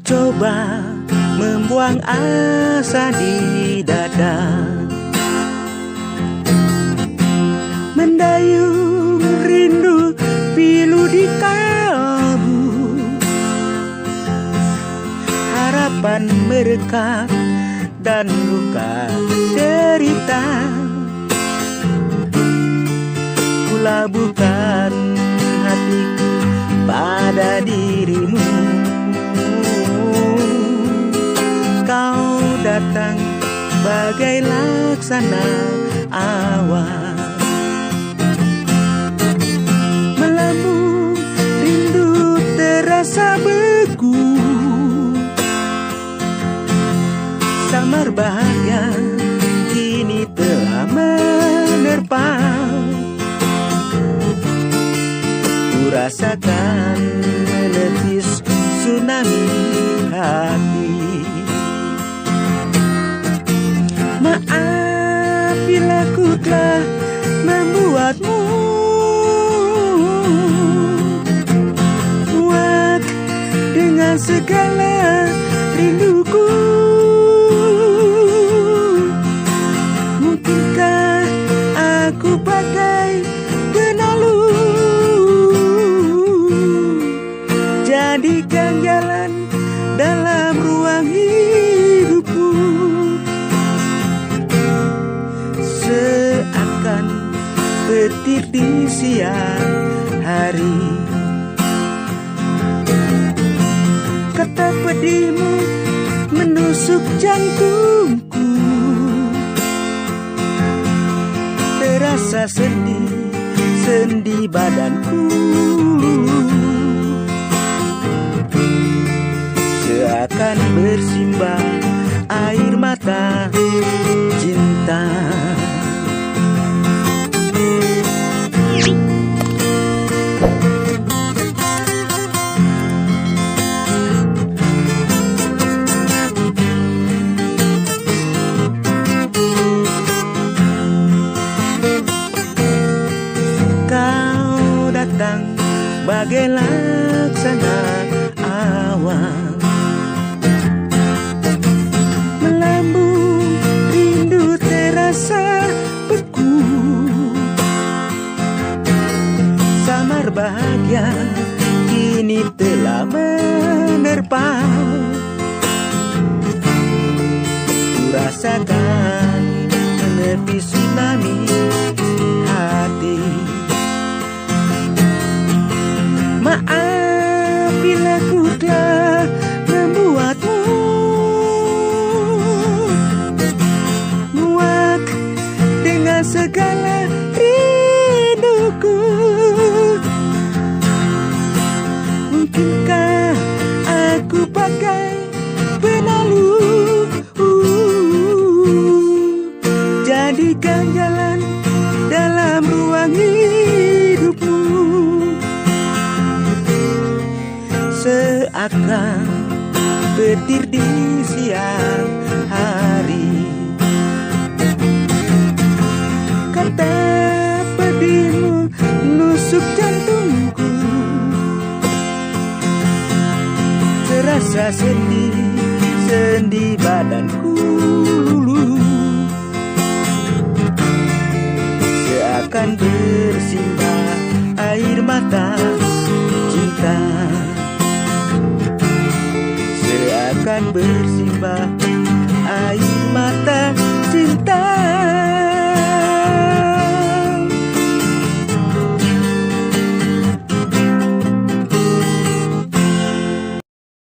coba membuang asa di dada, mendayung rindu pilu di kalbu, harapan merekah dan luka derita. Kulabuhkan hatiku pada dirimu, kau datang bagai laksana awan, melambung rindu terasa beku, samar bahagia kini telah menerpa. Ku rasakan menepis tsunami hati. Maaf bila ku telah membuatmu muak dengan segala rinduku. Mungkinkah aku pakai penalu, jadikan jalan dalam ruang hidupku, seakan petir di siang hari. Kata pedihmu menusuk jantungku, terasa sendi badanku, seakan bersimbah air mata cinta. Kau datang bagai laksana awan, melambung rindu terasa beku, samar bahagia kini telah menerpa. Ku rasakan menepis tsunami hati. Maaf bila ku telah membuatmu muak dengan segala rinduku. Mungkinkah aku pakai penalu, jadikan jalan dalam ruang hidupmu, seakan petir di siang hari. Kata pedihmu nusuk jantungku, terasa sendi badanku, seakan bersimbah air mata cinta, seakan bersimbah